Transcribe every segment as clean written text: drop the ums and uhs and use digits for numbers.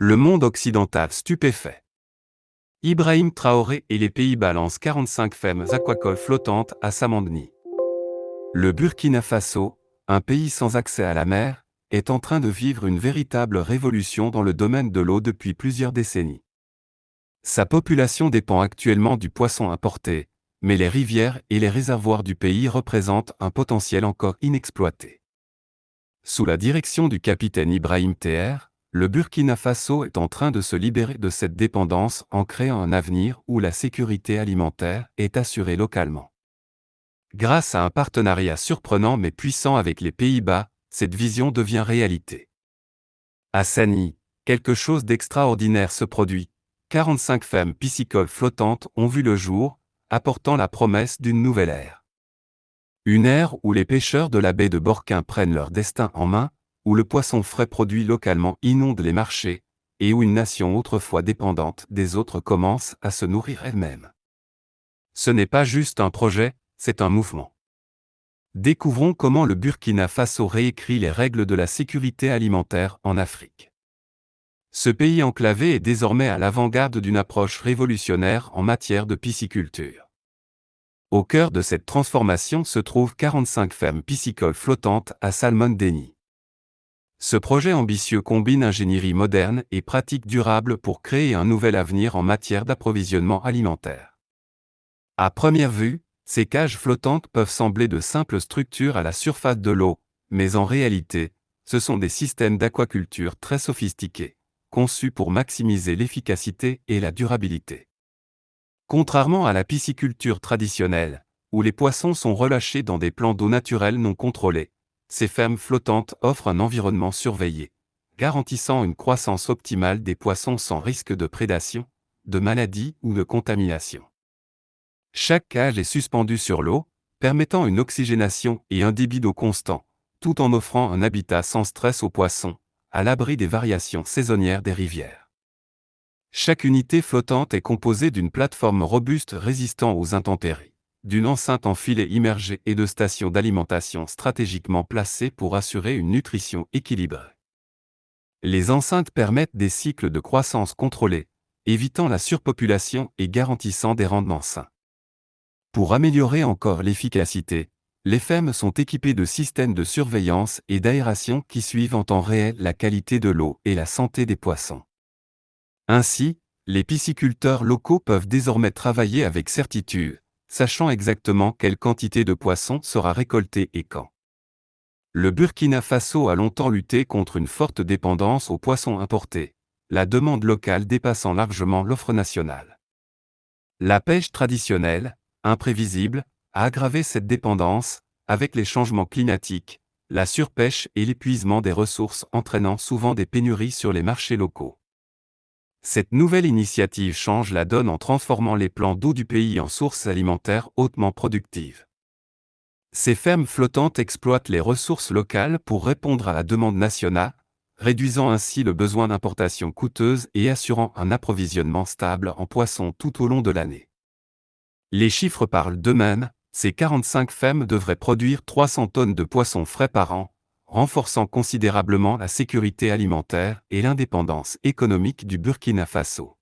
Le monde occidental stupéfait. Ibrahim Traoré et les Pays-Bas lancent 45 fermes aquacoles flottantes à Samandagne. Le Burkina Faso, un pays sans accès à la mer, est en train de vivre une véritable révolution dans le domaine de l'eau depuis plusieurs décennies. Sa population dépend actuellement du poisson importé, mais les rivières et les réservoirs du pays représentent un potentiel encore inexploité. Sous la direction du capitaine Ibrahim Traoré, le Burkina Faso est en train de se libérer de cette dépendance en créant un avenir où la sécurité alimentaire est assurée localement. Grâce à un partenariat surprenant mais puissant avec les Pays-Bas, cette vision devient réalité. À Sani, quelque chose d'extraordinaire se produit. 45 fermes piscicoles flottantes ont vu le jour, apportant la promesse d'une nouvelle ère. Une ère où les pêcheurs de la baie de Borquin prennent leur destin en main, où le poisson frais produit localement inonde les marchés, et où une nation autrefois dépendante des autres commence à se nourrir elle-même. Ce n'est pas juste un projet, c'est un mouvement. Découvrons comment le Burkina Faso réécrit les règles de la sécurité alimentaire en Afrique. Ce pays enclavé est désormais à l'avant-garde d'une approche révolutionnaire en matière de pisciculture. Au cœur de cette transformation se trouvent 45 fermes piscicoles flottantes à Samandagne. Ce projet ambitieux combine ingénierie moderne et pratiques durables pour créer un nouvel avenir en matière d'approvisionnement alimentaire. À première vue, ces cages flottantes peuvent sembler de simples structures à la surface de l'eau, mais en réalité, ce sont des systèmes d'aquaculture très sophistiqués, conçus pour maximiser l'efficacité et la durabilité. Contrairement à la pisciculture traditionnelle, où les poissons sont relâchés dans des plans d'eau naturels non contrôlés, ces fermes flottantes offrent un environnement surveillé, garantissant une croissance optimale des poissons sans risque de prédation, de maladie ou de contamination. Chaque cage est suspendue sur l'eau, permettant une oxygénation et un débit d'eau constant, tout en offrant un habitat sans stress aux poissons, à l'abri des variations saisonnières des rivières. Chaque unité flottante est composée d'une plateforme robuste résistant aux intempéries, d'une enceinte en filet immergé et de stations d'alimentation stratégiquement placées pour assurer une nutrition équilibrée. Les enceintes permettent des cycles de croissance contrôlés, évitant la surpopulation et garantissant des rendements sains. Pour améliorer encore l'efficacité, les fermes sont équipées de systèmes de surveillance et d'aération qui suivent en temps réel la qualité de l'eau et la santé des poissons. Ainsi, les pisciculteurs locaux peuvent désormais travailler avec certitude, sachant exactement quelle quantité de poissons sera récoltée et quand. Le Burkina Faso a longtemps lutté contre une forte dépendance aux poissons importés, la demande locale dépassant largement l'offre nationale. La pêche traditionnelle, imprévisible, a aggravé cette dépendance, avec les changements climatiques, la surpêche et l'épuisement des ressources entraînant souvent des pénuries sur les marchés locaux. Cette nouvelle initiative change la donne en transformant les plans d'eau du pays en sources alimentaires hautement productives. Ces fermes flottantes exploitent les ressources locales pour répondre à la demande nationale, réduisant ainsi le besoin d'importations coûteuses et assurant un approvisionnement stable en poissons tout au long de l'année. Les chiffres parlent d'eux-mêmes, ces 45 fermes devraient produire 300 tonnes de poissons frais par an, renforçant considérablement la sécurité alimentaire et l'indépendance économique du Burkina Faso.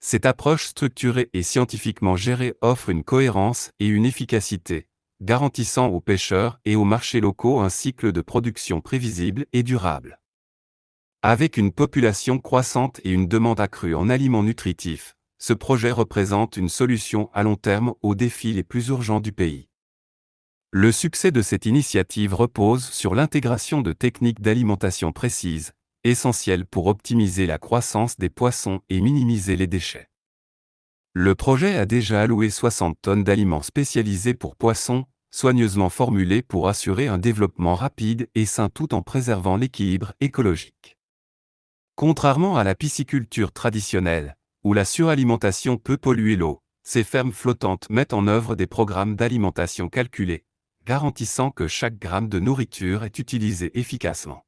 Cette approche structurée et scientifiquement gérée offre une cohérence et une efficacité, garantissant aux pêcheurs et aux marchés locaux un cycle de production prévisible et durable. Avec une population croissante et une demande accrue en aliments nutritifs, ce projet représente une solution à long terme aux défis les plus urgents du pays. Le succès de cette initiative repose sur l'intégration de techniques d'alimentation précises, essentielles pour optimiser la croissance des poissons et minimiser les déchets. Le projet a déjà alloué 60 tonnes d'aliments spécialisés pour poissons, soigneusement formulés pour assurer un développement rapide et sain tout en préservant l'équilibre écologique. Contrairement à la pisciculture traditionnelle, où la suralimentation peut polluer l'eau, ces fermes flottantes mettent en œuvre des programmes d'alimentation calculés, garantissant que chaque gramme de nourriture est utilisé efficacement.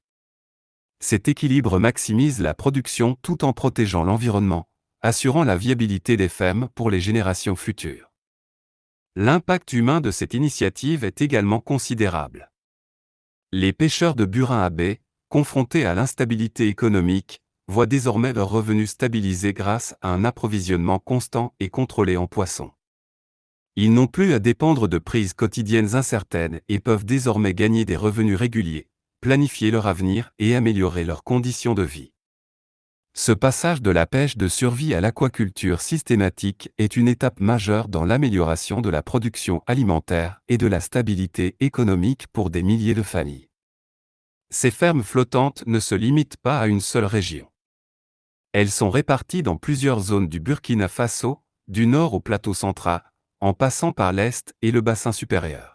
Cet équilibre maximise la production tout en protégeant l'environnement, assurant la viabilité des fermes pour les générations futures. L'impact humain de cette initiative est également considérable. Les pêcheurs de Burin à baie, confrontés à l'instabilité économique, voient désormais leurs revenus stabilisés grâce à un approvisionnement constant et contrôlé en poissons. Ils n'ont plus à dépendre de prises quotidiennes incertaines et peuvent désormais gagner des revenus réguliers, planifier leur avenir et améliorer leurs conditions de vie. Ce passage de la pêche de survie à l'aquaculture systématique est une étape majeure dans l'amélioration de la production alimentaire et de la stabilité économique pour des milliers de familles. Ces fermes flottantes ne se limitent pas à une seule région. Elles sont réparties dans plusieurs zones du Burkina Faso, du nord au plateau central, en passant par l'est et le bassin supérieur.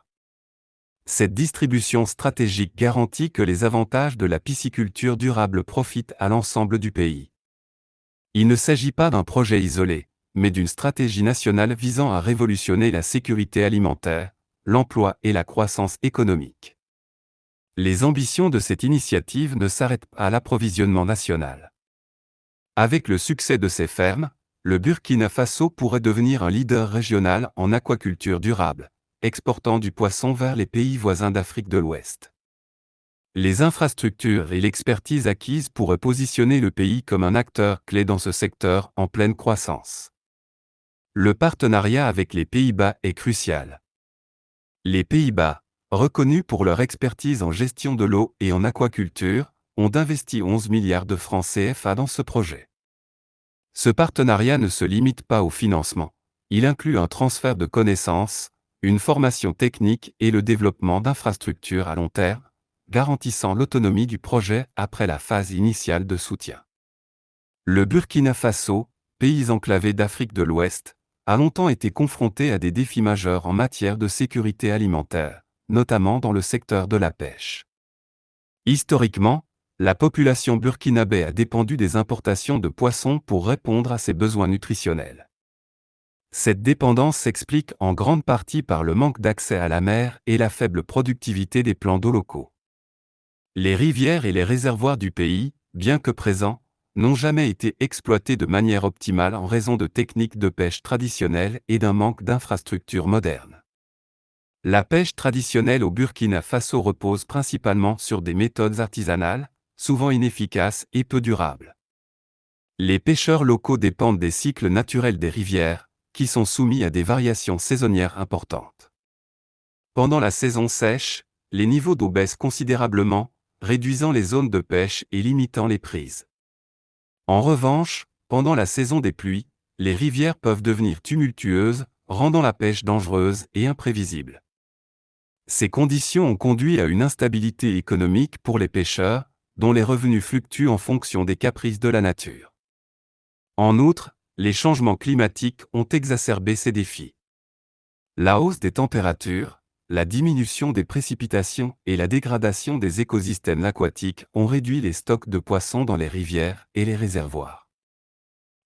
Cette distribution stratégique garantit que les avantages de la pisciculture durable profitent à l'ensemble du pays. Il ne s'agit pas d'un projet isolé, mais d'une stratégie nationale visant à révolutionner la sécurité alimentaire, l'emploi et la croissance économique. Les ambitions de cette initiative ne s'arrêtent pas à l'approvisionnement national. Avec le succès de ces fermes, le Burkina Faso pourrait devenir un leader régional en aquaculture durable, exportant du poisson vers les pays voisins d'Afrique de l'Ouest. Les infrastructures et l'expertise acquises pourraient positionner le pays comme un acteur clé dans ce secteur en pleine croissance. Le partenariat avec les Pays-Bas est crucial. Les Pays-Bas, reconnus pour leur expertise en gestion de l'eau et en aquaculture, ont investi 11 milliards de francs CFA dans ce projet. Ce partenariat ne se limite pas au financement, il inclut un transfert de connaissances, une formation technique et le développement d'infrastructures à long terme, garantissant l'autonomie du projet après la phase initiale de soutien. Le Burkina Faso, pays enclavé d'Afrique de l'Ouest, a longtemps été confronté à des défis majeurs en matière de sécurité alimentaire, notamment dans le secteur de la pêche. Historiquement, la population burkinabé a dépendu des importations de poissons pour répondre à ses besoins nutritionnels. Cette dépendance s'explique en grande partie par le manque d'accès à la mer et la faible productivité des plans d'eau locaux. Les rivières et les réservoirs du pays, bien que présents, n'ont jamais été exploités de manière optimale en raison de techniques de pêche traditionnelles et d'un manque d'infrastructures modernes. La pêche traditionnelle au Burkina Faso repose principalement sur des méthodes artisanales, souvent inefficaces et peu durables. Les pêcheurs locaux dépendent des cycles naturels des rivières, qui sont soumis à des variations saisonnières importantes. Pendant la saison sèche, les niveaux d'eau baissent considérablement, réduisant les zones de pêche et limitant les prises. En revanche, pendant la saison des pluies, les rivières peuvent devenir tumultueuses, rendant la pêche dangereuse et imprévisible. Ces conditions ont conduit à une instabilité économique pour les pêcheurs, dont les revenus fluctuent en fonction des caprices de la nature. En outre, les changements climatiques ont exacerbé ces défis. La hausse des températures, la diminution des précipitations et la dégradation des écosystèmes aquatiques ont réduit les stocks de poissons dans les rivières et les réservoirs.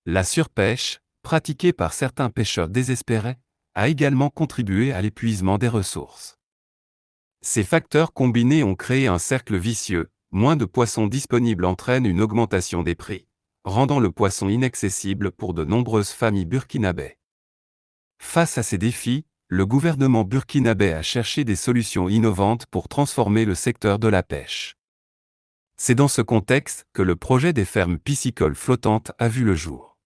La surpêche, pratiquée par certains pêcheurs désespérés, a également contribué à l'épuisement des ressources. Ces facteurs combinés ont créé un cercle vicieux, moins de poissons disponibles entraîne une augmentation des prix, rendant le poisson inaccessible pour de nombreuses familles burkinabées. Face à ces défis, le gouvernement burkinabé a cherché des solutions innovantes pour transformer le secteur de la pêche. C'est dans ce contexte que le projet des fermes piscicoles flottantes a vu le jour.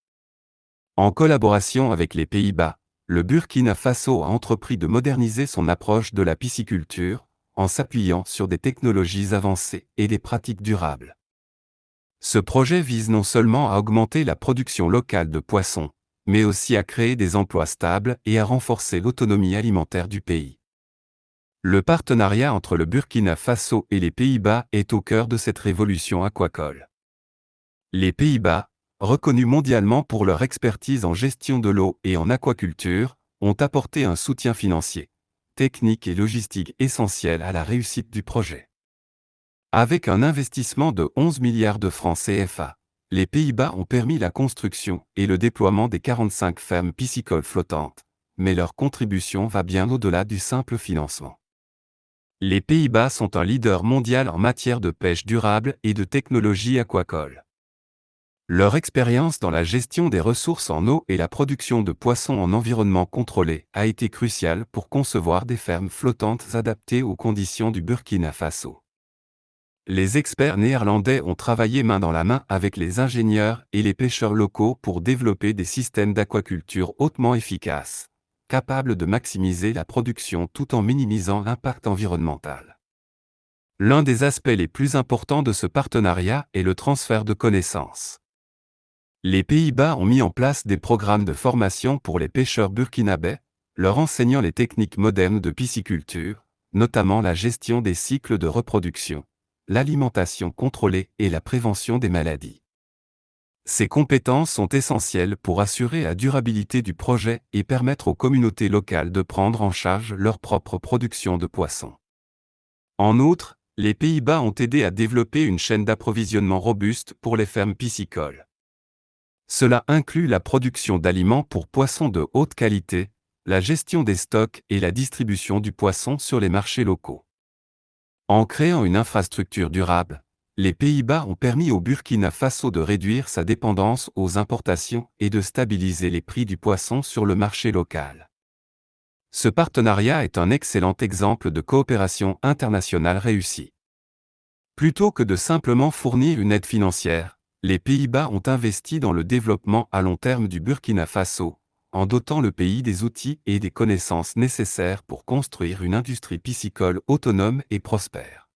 En collaboration avec les Pays-Bas, le Burkina Faso a entrepris de moderniser son approche de la pisciculture, en s'appuyant sur des technologies avancées et des pratiques durables. Ce projet vise non seulement à augmenter la production locale de poissons, mais aussi à créer des emplois stables et à renforcer l'autonomie alimentaire du pays. Le partenariat entre le Burkina Faso et les Pays-Bas est au cœur de cette révolution aquacole. Les Pays-Bas, reconnus mondialement pour leur expertise en gestion de l'eau et en aquaculture, ont apporté un soutien financier, technique et logistique essentiel à la réussite du projet. Avec un investissement de 11 milliards de francs CFA, les Pays-Bas ont permis la construction et le déploiement des 45 fermes piscicoles flottantes, mais leur contribution va bien au-delà du simple financement. Les Pays-Bas sont un leader mondial en matière de pêche durable et de technologie aquacole. Leur expérience dans la gestion des ressources en eau et la production de poissons en environnement contrôlé a été cruciale pour concevoir des fermes flottantes adaptées aux conditions du Burkina Faso. Les experts néerlandais ont travaillé main dans la main avec les ingénieurs et les pêcheurs locaux pour développer des systèmes d'aquaculture hautement efficaces, capables de maximiser la production tout en minimisant l'impact environnemental. L'un des aspects les plus importants de ce partenariat est le transfert de connaissances. Les Pays-Bas ont mis en place des programmes de formation pour les pêcheurs burkinabés, leur enseignant les techniques modernes de pisciculture, notamment la gestion des cycles de reproduction, l'alimentation contrôlée et la prévention des maladies. Ces compétences sont essentielles pour assurer la durabilité du projet et permettre aux communautés locales de prendre en charge leur propre production de poissons. En outre, les Pays-Bas ont aidé à développer une chaîne d'approvisionnement robuste pour les fermes piscicoles. Cela inclut la production d'aliments pour poissons de haute qualité, la gestion des stocks et la distribution du poisson sur les marchés locaux. En créant une infrastructure durable, les Pays-Bas ont permis au Burkina Faso de réduire sa dépendance aux importations et de stabiliser les prix du poisson sur le marché local. Ce partenariat est un excellent exemple de coopération internationale réussie. Plutôt que de simplement fournir une aide financière, les Pays-Bas ont investi dans le développement à long terme du Burkina Faso, en dotant le pays des outils et des connaissances nécessaires pour construire une industrie piscicole autonome et prospère.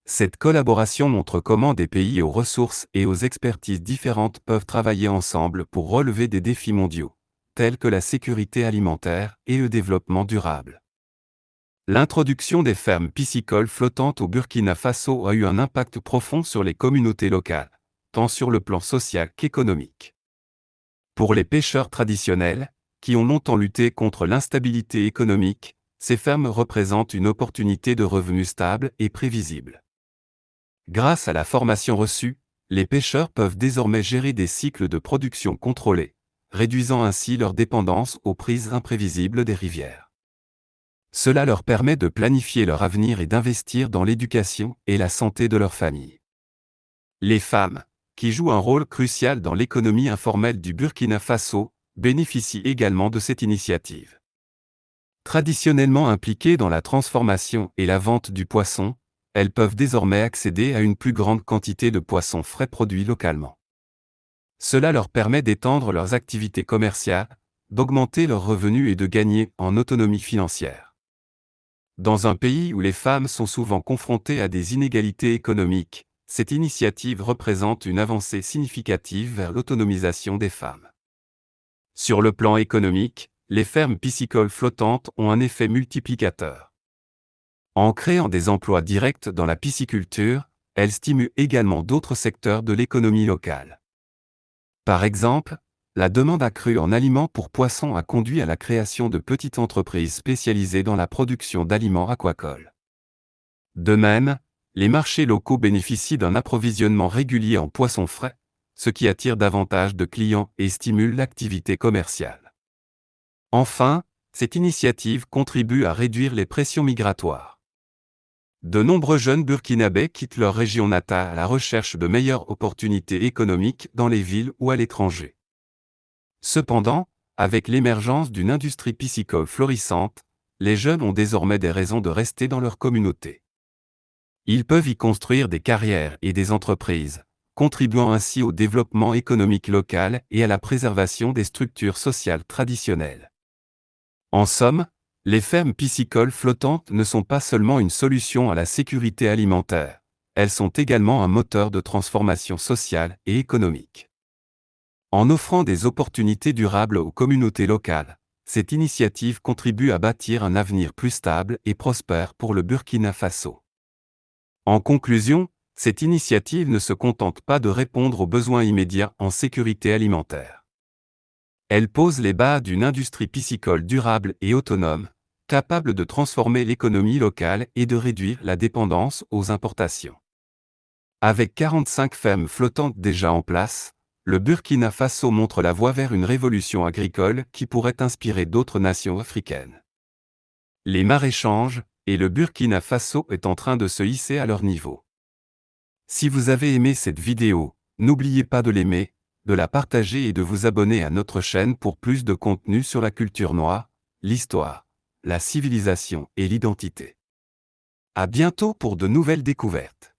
Cette collaboration montre comment des pays aux ressources et aux expertises différentes peuvent travailler ensemble pour relever des défis mondiaux, tels que la sécurité alimentaire et le développement durable. L'introduction des fermes piscicoles flottantes au Burkina Faso a eu un impact profond sur les communautés locales, tant sur le plan social qu'économique. Pour les pêcheurs traditionnels, qui ont longtemps lutté contre l'instabilité économique, ces fermes représentent une opportunité de revenus stables et prévisibles. Grâce à la formation reçue, les pêcheurs peuvent désormais gérer des cycles de production contrôlés, réduisant ainsi leur dépendance aux prises imprévisibles des rivières. Cela leur permet de planifier leur avenir et d'investir dans l'éducation et la santé de leur famille. Les femmes, qui jouent un rôle crucial dans l'économie informelle du Burkina Faso, bénéficient également de cette initiative. Traditionnellement impliquées dans la transformation et la vente du poisson, elles peuvent désormais accéder à une plus grande quantité de poissons frais produits localement. Cela leur permet d'étendre leurs activités commerciales, d'augmenter leurs revenus et de gagner en autonomie financière. Dans un pays où les femmes sont souvent confrontées à des inégalités économiques, cette initiative représente une avancée significative vers l'autonomisation des femmes. Sur le plan économique, les fermes piscicoles flottantes ont un effet multiplicateur. En créant des emplois directs dans la pisciculture, elles stimulent également d'autres secteurs de l'économie locale. Par exemple, la demande accrue en aliments pour poissons a conduit à la création de petites entreprises spécialisées dans la production d'aliments aquacoles. De même, les marchés locaux bénéficient d'un approvisionnement régulier en poissons frais, ce qui attire davantage de clients et stimule l'activité commerciale. Enfin, cette initiative contribue à réduire les pressions migratoires. De nombreux jeunes burkinabés quittent leur région natale à la recherche de meilleures opportunités économiques dans les villes ou à l'étranger. Cependant, avec l'émergence d'une industrie piscicole florissante, les jeunes ont désormais des raisons de rester dans leur communauté. Ils peuvent y construire des carrières et des entreprises, contribuant ainsi au développement économique local et à la préservation des structures sociales traditionnelles. En somme, les fermes piscicoles flottantes ne sont pas seulement une solution à la sécurité alimentaire, elles sont également un moteur de transformation sociale et économique. En offrant des opportunités durables aux communautés locales, cette initiative contribue à bâtir un avenir plus stable et prospère pour le Burkina Faso. En conclusion, cette initiative ne se contente pas de répondre aux besoins immédiats en sécurité alimentaire. Elle pose les bases d'une industrie piscicole durable et autonome, capable de transformer l'économie locale et de réduire la dépendance aux importations. Avec 45 fermes flottantes déjà en place, le Burkina Faso montre la voie vers une révolution agricole qui pourrait inspirer d'autres nations africaines. Les marées changent, et le Burkina Faso est en train de se hisser à leur niveau. Si vous avez aimé cette vidéo, n'oubliez pas de l'aimer, de la partager et de vous abonner à notre chaîne pour plus de contenu sur la culture noire, l'histoire, la civilisation et l'identité. À bientôt pour de nouvelles découvertes.